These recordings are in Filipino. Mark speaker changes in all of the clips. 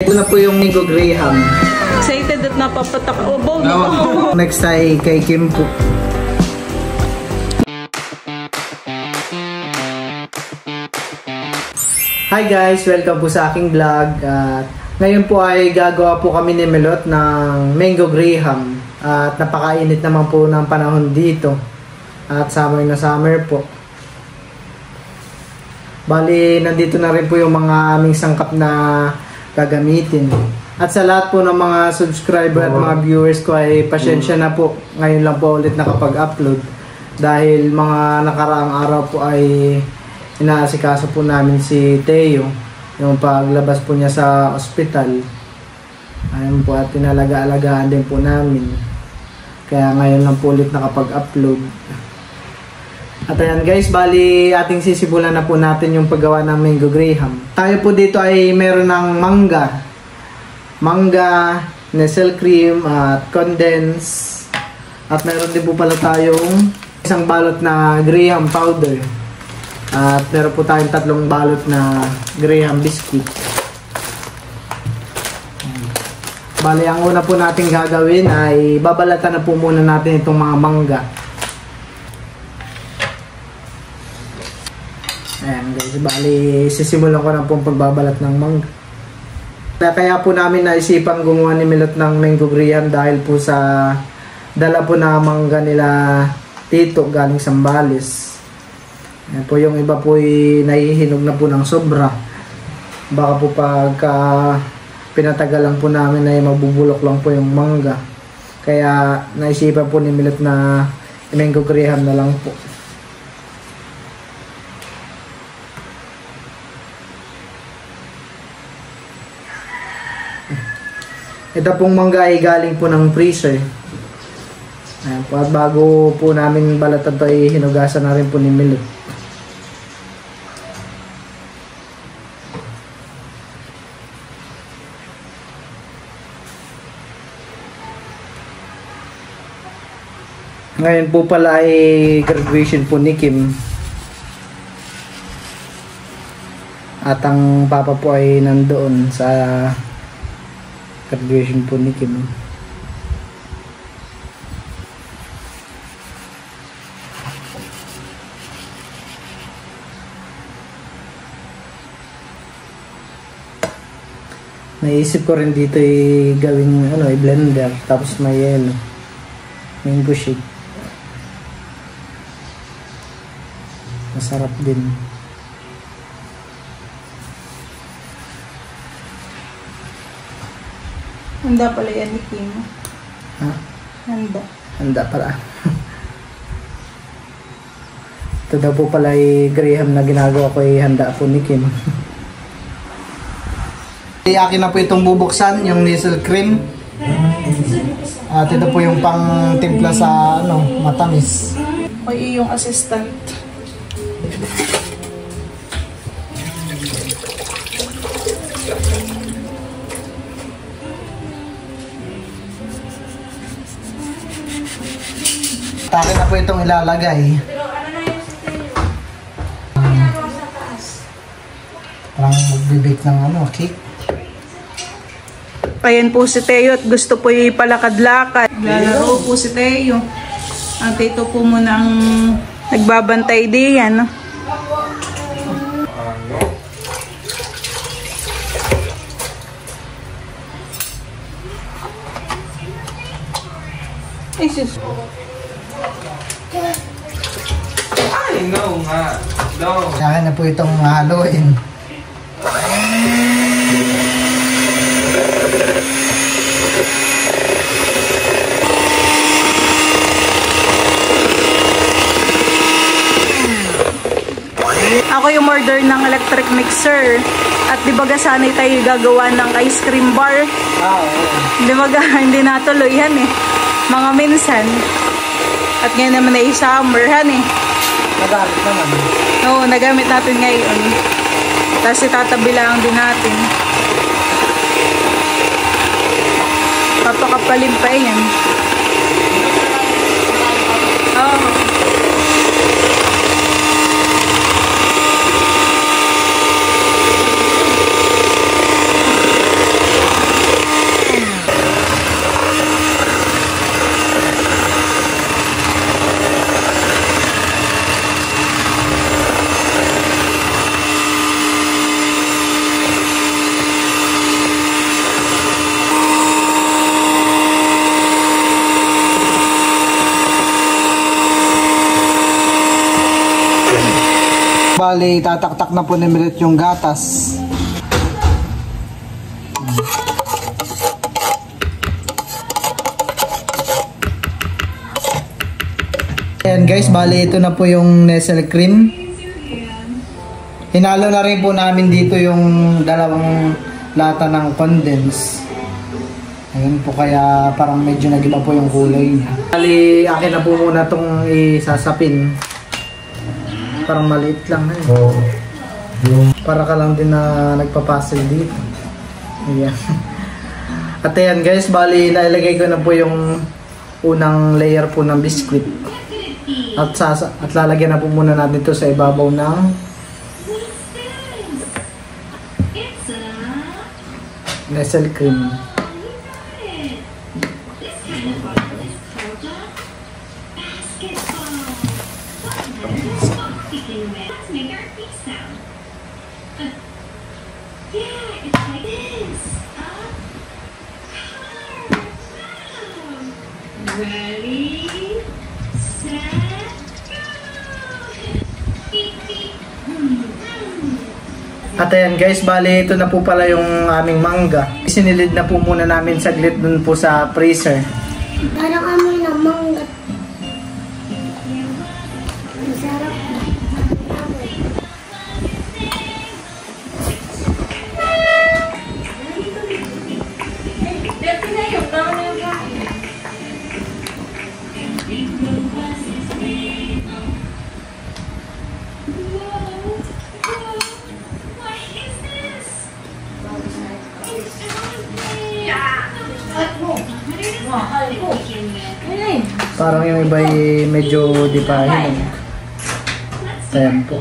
Speaker 1: Ito na po yung Mango Graham.
Speaker 2: Excited at napapatak. Oh, bow na.
Speaker 1: Next ay kay Kim po. Hi guys! Welcome po sa aking vlog. Ngayon po ay gagawa po kami ni Melot ng Mango Graham. At napakainit naman po ng panahon dito. At summer na summer po. Bali, nandito na rin po yung mga aming sangkap na gagamitin. At sa lahat po ng mga subscriber at mga viewers ko ay pasyensya na po. Ngayon lang po ulit nakapag-upload. Dahil mga nakaraang araw po ay inaasikaso po namin si Teo. Yung paglabas po niya sa ospital. Ayun po at pinalaga-alagaan din po namin. Kaya ngayon lang po ulit nakapag-upload. At ayan guys, bali ating sisimulan na po natin yung paggawa ng Mango Graham. Tayo po dito ay meron ng mangga, nestle cream at condense. At meron din po pala tayong isang balot na Graham powder. At meron po tayong 3 balot na Graham biscuit. Bali, ang una po natin gagawin ay babalatan na po muna natin itong mga mangga. Ayan guys, bali sisimulan ko na po pagbabalat ng mangga. Kaya po namin naisipan gumawa ni Melot ng Mango Graham dahil po sa dala po na mangga nila Tito galing Sambales. Ayan po, yung iba po ay nahihinog na po ng sobra. Baka po pagka pinatagal lang po namin ay mabubulok lang po yung mangga. Kaya naisipan po ni Melot na Mango Graham na lang po. Ito pong mangga ay galing po ng freezer. Ayan po, at bago po namin balatan ito ay hinugasan na rin po ni Melot. Ngayon po pala ay graduation po ni Kim. At ang papa po ay nandoon sa graduation po ni Kim. Naisip ko rin dito gawing i-blender tapos may mango shake. Masarap din.
Speaker 2: Handa pala yan ni Kim.
Speaker 1: Ha? Handa pala. Ito daw po pala Graham na ginagawa ko handa po ni Kim. Akin na po itong bubuksan, yung nestle cream. At ito po yung pang timpla sa matamis.
Speaker 2: O iyong assistant.
Speaker 1: Akin na po itong ilalagay. Parang magbibake ng cake.
Speaker 2: Ayan po si Teo at gusto po yung palakad-lakad. Lalaro po si Teo. Ang Tito po muna ang nagbabantay diyan. Jesus.
Speaker 3: Ay, no nga. No.
Speaker 1: Kaya na po itong haluin.
Speaker 2: Ako yung order ng electric mixer. At di ba sanay tayo gagawa ng ice cream bar? Di ba hindi natuloy yan mga minsan. At ngayon naman ay summer
Speaker 1: Nagamit naman.
Speaker 2: Oo, nagamit natin ngayon. Tapos itatabi lang din natin. Papakapalin pa yan. Oo.
Speaker 1: Bali, tataktak na po ni Milet yung gatas. Ayan guys, bali ito na po yung Nestle cream. Hinalo na rin po namin dito yung dalawang lata ng condense. Ayun po, kaya parang medyo nag-iba po yung kulay niya. Bali, akin na po muna itong isasapin. Parang maliit lang eh. Para ka lang din na nagpapasil dito. Ayan. At ayan guys, bali nailagay ko na po yung unang layer po ng biscuit. At lalagyan na po muna natin ito sa ibabaw ng Nestle cream. At ayan guys, bali ito na po pala yung aming mangga. Sinilid na po muna namin saglit dun po sa freezer.
Speaker 4: Parang amoy ng mangga. Masarap.
Speaker 1: Parang yung iba ay medyo di pa hinog. Ayan po.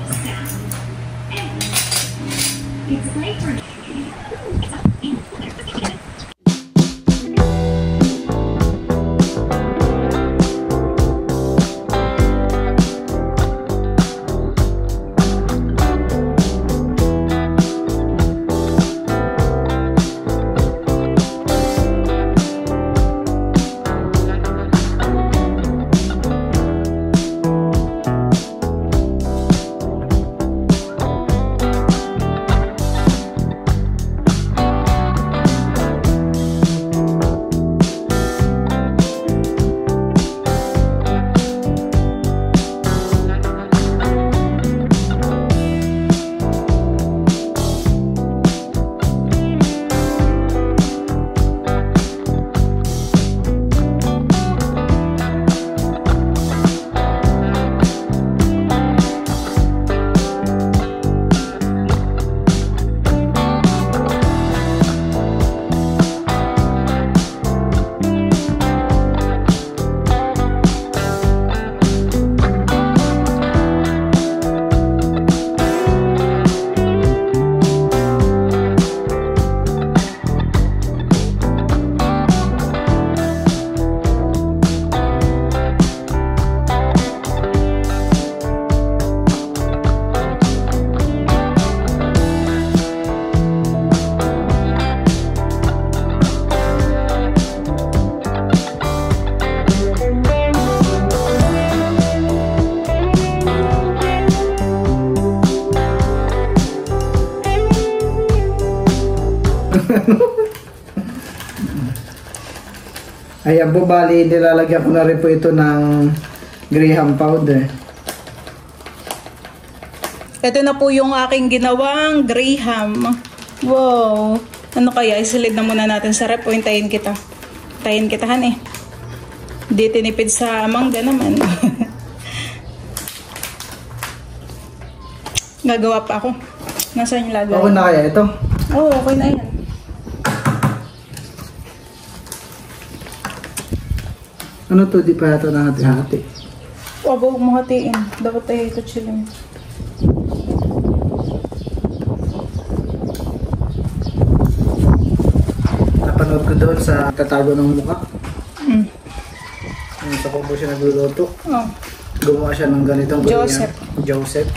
Speaker 1: Ayan po, bali nilalagyan ko na rin po ito ng graham powder.
Speaker 2: Ito na po yung aking ginawang graham. Wow! Ano kaya? Isilid na muna natin sa rep. Tayin kita. Tayin kitahan eh. Di tinipid sa mangga naman. Gagawa pa ako. Nasaan yung lagay?
Speaker 1: Okay na kaya ito?
Speaker 2: Oo, okay na yan.
Speaker 1: Ano to? Di pa ito na hati-hati.
Speaker 2: Huwag mo hatiin. Dapat tayo ito chilling.
Speaker 1: Napanood ko doon sa tatago ng mukha. Sa kung siya nagluluto.
Speaker 2: Oh.
Speaker 1: Gumawa siya ng ganitong
Speaker 2: Joseph.
Speaker 1: Joseph.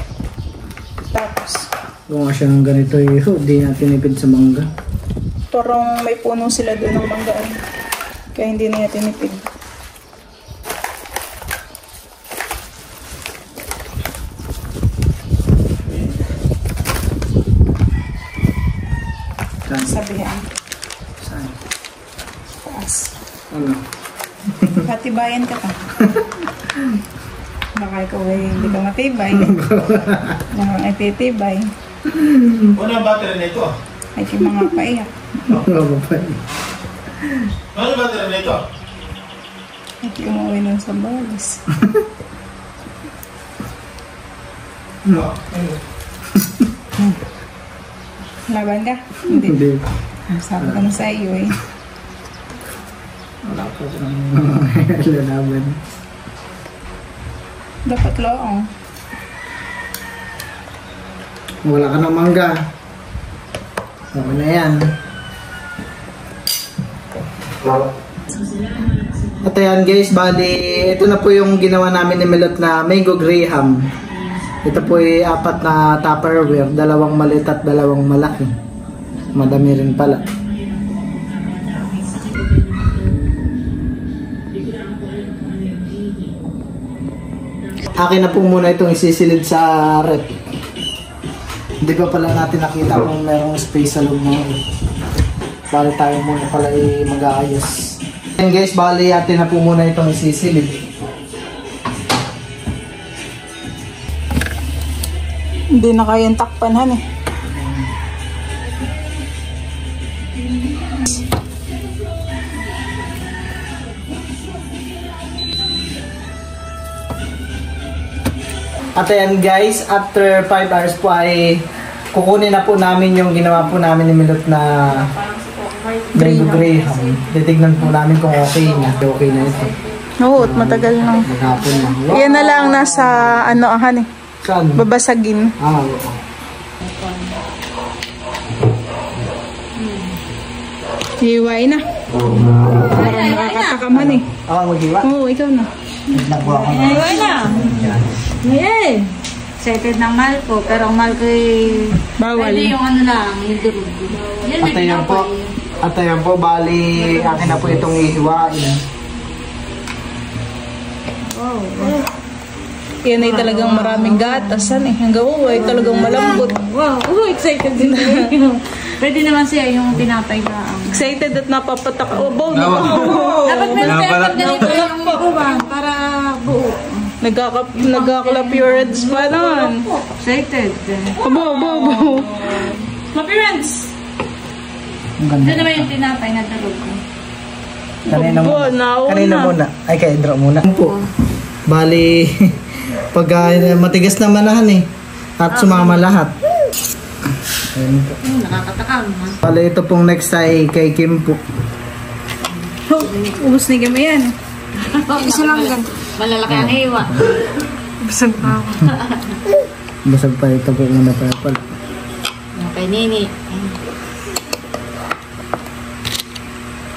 Speaker 2: Tapos,
Speaker 1: Gumawa siya ng ganito. Hindi na tinipid sa mangga.
Speaker 2: parang may puno sila doon ng manggaan. Kaya hindi na tinipid. Sabihan.
Speaker 1: Saan?
Speaker 2: Taas.
Speaker 1: Ano?
Speaker 2: Patibayan ka pa. Baka ikaw ay hindi ka matibay. Baka ay titibay.
Speaker 5: Ano ang battery na ito?
Speaker 2: Ay yung mga paiyak.
Speaker 1: Ano ba?
Speaker 5: Ano ang battery na ito?
Speaker 2: At umuwi nun sa balis. Laban ka? Hindi.
Speaker 1: Hindi.
Speaker 2: Sabi ko na sa iyo eh.
Speaker 1: Wala po lalaban.
Speaker 2: Dapat loong.
Speaker 1: Wala ka ng mangga. Okay na yan. At ayan guys, bali, ito na po yung ginawa namin ni Milot na mango graham. Ito po ay 4 na Tupperware, 2 maliit at 2 malaki. Madami rin pala. Akin na po muna itong isisilid sa rep. Hindi pa pala natin nakita kung merong space sa loob ng rep. Bali tayo muna pala mag-aayos. And guys, bali atin na po muna itong isisilid.
Speaker 2: Hindi na kayang takpan han eh.
Speaker 1: At ayan guys, after 5 hours po ay kukunin na po namin yung ginawa po namin ni Milot na mango graham. Titignan po namin kung okay na. Okay na ito.
Speaker 2: Oo, at matagal na.
Speaker 1: Maghapon na. Wow.
Speaker 2: Yan na lang nasa ano han eh.
Speaker 1: Saan?
Speaker 2: Babasagin.
Speaker 1: Ah, oo.
Speaker 2: Hiway na. Parang nakakatakaman eh.
Speaker 1: Ako maghiwa?
Speaker 2: Oo, ikaw na.
Speaker 1: Nagwa ko na.
Speaker 6: Hiway na. Ngayon. Excited ng mahal ko, pero ang mahal ko ay...
Speaker 2: Bawal.
Speaker 6: Pwede yung ano lang, yung durog. Yan,
Speaker 1: At ayan po. At ayan po, bali akin na po itong ihiwain.
Speaker 2: Yan ay talagang maraming gatasan eh. Ang gawa ay talagang malambot.
Speaker 6: Wow, excited din tayo. Pwede naman siya yung tinapay na ang...
Speaker 2: Excited at napapatak. Oh, bow na.
Speaker 6: Dapat meron tayo ganito yung uban para buo.
Speaker 2: Nagkaklap your heads pa naman.
Speaker 6: Excited.
Speaker 2: Abo.
Speaker 6: My parents!
Speaker 1: Ang ganda.
Speaker 6: Ito naman yung tinapay na durog ko.
Speaker 1: Kanina
Speaker 2: Opo,
Speaker 1: muna.
Speaker 2: nauna.
Speaker 1: Kanina muna. Ay, kay Indra muna. Po. Bali, pag matigas na manahan eh. At sumama lahat. Ayun po.
Speaker 6: Nakakatakam ha.
Speaker 1: Bali, ito pong next ay kay Kim po.
Speaker 2: Ubus ni Gama yan.
Speaker 6: Isa lang gan. Malalaki ang hiwa.
Speaker 2: Basag pa ako.
Speaker 1: Basag pa ito po muna pa pala.
Speaker 6: Okay, nini.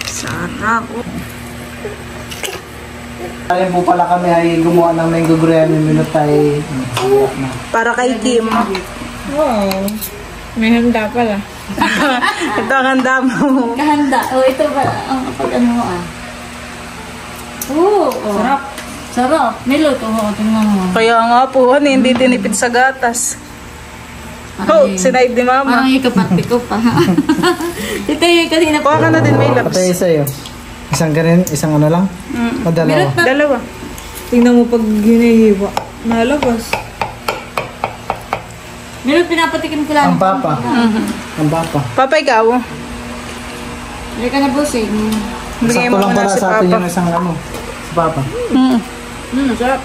Speaker 2: Sarap.
Speaker 1: Ayun po pala kami ay gumawa ng mango graham ni Milot ay
Speaker 2: Para kay Kim. Wow. May handa pala. Ito ang handa mo.
Speaker 6: Kahanda. Oh, ito ba ang pag ano mo ah. Sarap. Sarap. Niluto ko. Tingnan mo.
Speaker 2: Kaya nga po, hindi tinipid sa gatas. Oh, sinaid ni Mama.
Speaker 6: Parang ikapati ko pa. Ito yung kanina
Speaker 2: Kuha ka na din, may laps.
Speaker 1: patay sa'yo. Isang ganun, isang ano lang? O dalawa?
Speaker 2: Dalawa.
Speaker 7: Tingnan mo pag hinihiwa. Nalabas.
Speaker 6: Niluto pinapatikim ko lang.
Speaker 1: Ang papa. Ang papa.
Speaker 2: Papa, ikaw.
Speaker 6: Hindi ka na busing.
Speaker 2: Bigay
Speaker 1: Sakto
Speaker 2: mo
Speaker 1: lang
Speaker 2: muna
Speaker 1: pala
Speaker 2: si
Speaker 1: sa atin
Speaker 2: Papa.
Speaker 1: yung isang ano. Si papa.
Speaker 6: Sarap.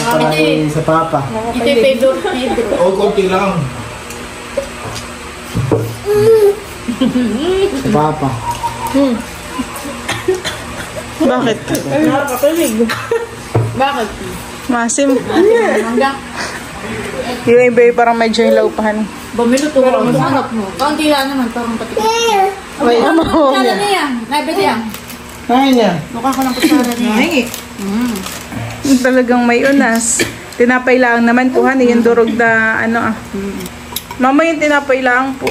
Speaker 1: Para kay sa papa.
Speaker 6: Ito yung favorite Pedro.
Speaker 5: O, konti lang.
Speaker 1: Si papa.
Speaker 2: Bakit?
Speaker 6: Bakit?
Speaker 2: Masim.
Speaker 6: Mangga.
Speaker 2: Yung iba yung parang medyo hilaw pa.
Speaker 6: Bamiluto ko. Ang sarap mo. Kaunti lang naman. Parang patikim.
Speaker 2: Wait, ano?
Speaker 6: Kala niya. Naibig yan.
Speaker 1: Kaya niya.
Speaker 6: Mukha ko ng kutsara niya.
Speaker 2: Talagang may unas. Tinapay lang naman po, honey. Yung durog na ano ah. Mama, yung tinapay lang po.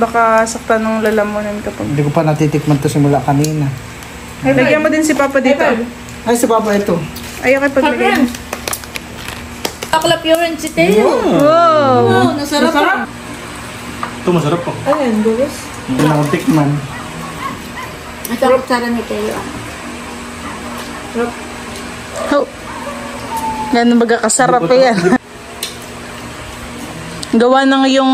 Speaker 2: Baka sakta nung lalamunan kapag...
Speaker 1: Hindi ko pa natitikman to simula kanina.
Speaker 2: Ay, lagyan mo din si Papa dito.
Speaker 1: Ay, si papa ito.
Speaker 2: Ay, ako paglagyan.
Speaker 6: Taklap yun si Teo.
Speaker 2: Wow!
Speaker 6: Nasarap.
Speaker 5: Ito masarap po.
Speaker 7: Ayan, guys.
Speaker 1: Ito na akong tikman.
Speaker 6: Ito ang kutsara ni Teo.
Speaker 2: Oh. Ganun baga kasarap yan. Gawa ng yung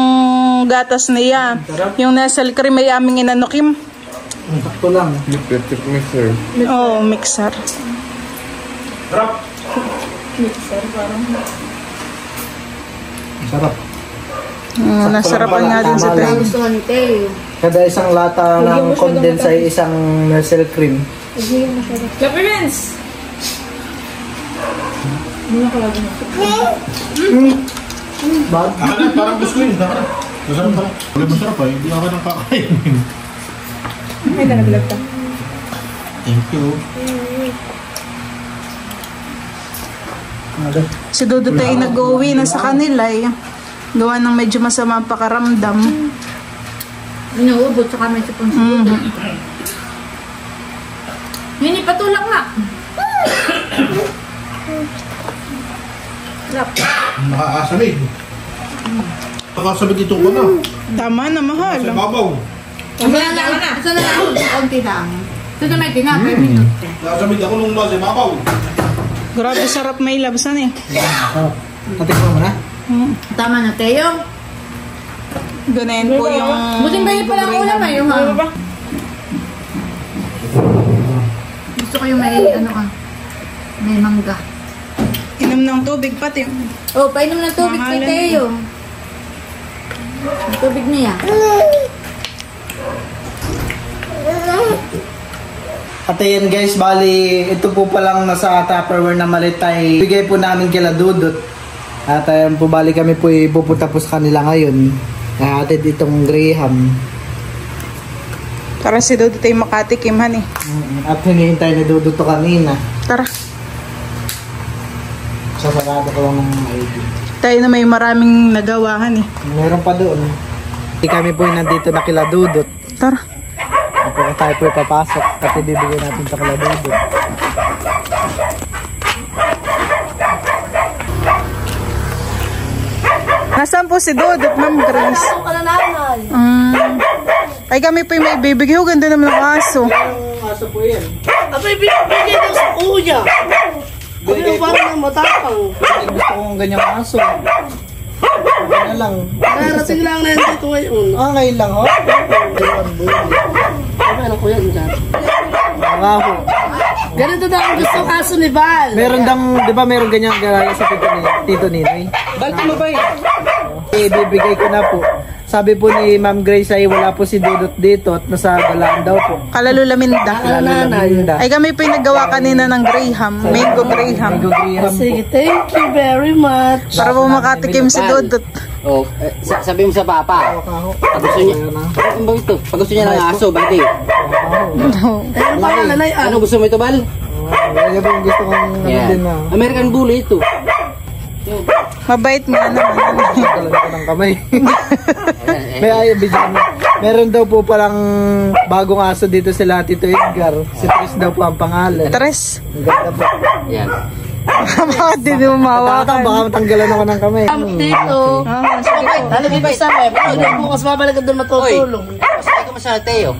Speaker 2: gatas niya. Yung Nestle cream ay aming inanukim.
Speaker 1: Sakto lang.
Speaker 3: Electric mixer.
Speaker 2: Oh, mixer.
Speaker 5: Sarap.
Speaker 1: Sarap.
Speaker 2: Nasarapan nga din sa
Speaker 1: Tama lang.
Speaker 2: tray.
Speaker 6: Gusto ni Teo.
Speaker 1: Kada isang lata ng condense ay isang Nestle cream.
Speaker 7: Lapirins!
Speaker 1: Bag?
Speaker 5: Parang gusto yun. Masarap pala. Wala masarap pa. Hindi ako nang kakain.
Speaker 7: Ay, nalaglag ka.
Speaker 5: Thank you.
Speaker 2: Si Dudut ay nag-uwi na sa kanila eh. Gawa ng medyo masama ang pakaramdam.
Speaker 6: Inuubot sa kami sa punso. Hindi, patulak na.
Speaker 5: Nakakasamig. Nakakasamig itong ko na.
Speaker 2: Tama na, mahal.
Speaker 5: Sa babaw.
Speaker 6: Ito na lang. Konti lang. Ito na may tinapay minute.
Speaker 5: Nakasamig ako nung nasa babaw.
Speaker 2: Grabe sarap may labsan eh.
Speaker 1: Sarap. Natikman mo na?
Speaker 6: Tama na, Teo.
Speaker 2: Ganayin po yung...
Speaker 6: Buting bayi pala ang ulam eh. Yung, gusto ko yung may ano ka. May mangga.
Speaker 2: Inom ng tubig pati.
Speaker 6: Oh, painom ng tubig kay Teo. Ang tubig niya.
Speaker 1: At ayan guys, bali ito po palang nasa Tupperware na malit ay bigay po namin kila Dudut. At ayan po, bali kami po ipupunta po sa kanila ngayon. Hatid itong Graham.
Speaker 2: Para si Dudut ay makatikimhan eh.
Speaker 1: At hinihintay ni Dudut to kanina.
Speaker 2: Tara.
Speaker 1: Sasarado ko lang ng ID.
Speaker 2: Tayo na may maraming nagawahan eh.
Speaker 1: Meron pa doon. Hindi kami po nandito na kila Dudut.
Speaker 2: Tara.
Speaker 1: Kapag tayo po ipapasok at ibibigay natin sa kila Dudut.
Speaker 2: Nasaan po si Dudut, Ma'am Grace? Ay kami po yung may bibigay. Ganda naman ng aso.
Speaker 1: Ang aso po yan.
Speaker 8: Abay, binibigay daw sa kuya. Abay, parang matapang.
Speaker 1: Gusto kong ganyang aso. Okay na lang.
Speaker 8: Narating lang na dito ngayon.
Speaker 1: Ah, ngayon lang ho?
Speaker 8: Abay, ano kuya dyan?
Speaker 1: Nga ho.
Speaker 8: Ganito daw ang gusto aso ni Val.
Speaker 1: Meron dang, di ba meron ganyang gaya sa Tito Ninoy?
Speaker 8: Val, tumabay.
Speaker 1: Ibibigay ko na po. Sabi po ni Ma'am Grace ay wala po si Dudut dito at nasa galaan daw po.
Speaker 2: Kalalulaminda.
Speaker 1: Laminda.
Speaker 2: Ay kami po yung naggawa kanina ng Graham. Mango Graham.
Speaker 1: Mango Graham po.
Speaker 8: Sige, thank you very much.
Speaker 2: Para po makatikim si Dudut.
Speaker 9: Oh, sabi mo sa papa. Pag gusto niya, ano ba ito? Pag gusto niya ng aso, bakit?
Speaker 8: Ano pangalan ay
Speaker 9: Ano gusto mo ito, Bal?
Speaker 1: Yan po yung gusto kong ano din na.
Speaker 9: American Bully ito.
Speaker 2: Mabait nga naman.
Speaker 1: Talaga ko ng kamay. May ayaw bigyan. Meron daw po palang bagong aso dito sila Tito Edgar. Si Tris daw po ang pangalan.
Speaker 2: Tres.
Speaker 1: Ang ganda po.
Speaker 9: Yan.
Speaker 2: Bakit di mo mawakan?
Speaker 1: Baka matanggalan ako ng kamay.
Speaker 8: Tito.
Speaker 2: Ah, sige po.
Speaker 8: Talagay ba isa? Bukas babalik ka doon matutulong.
Speaker 9: Masakay ka masyado, Teo.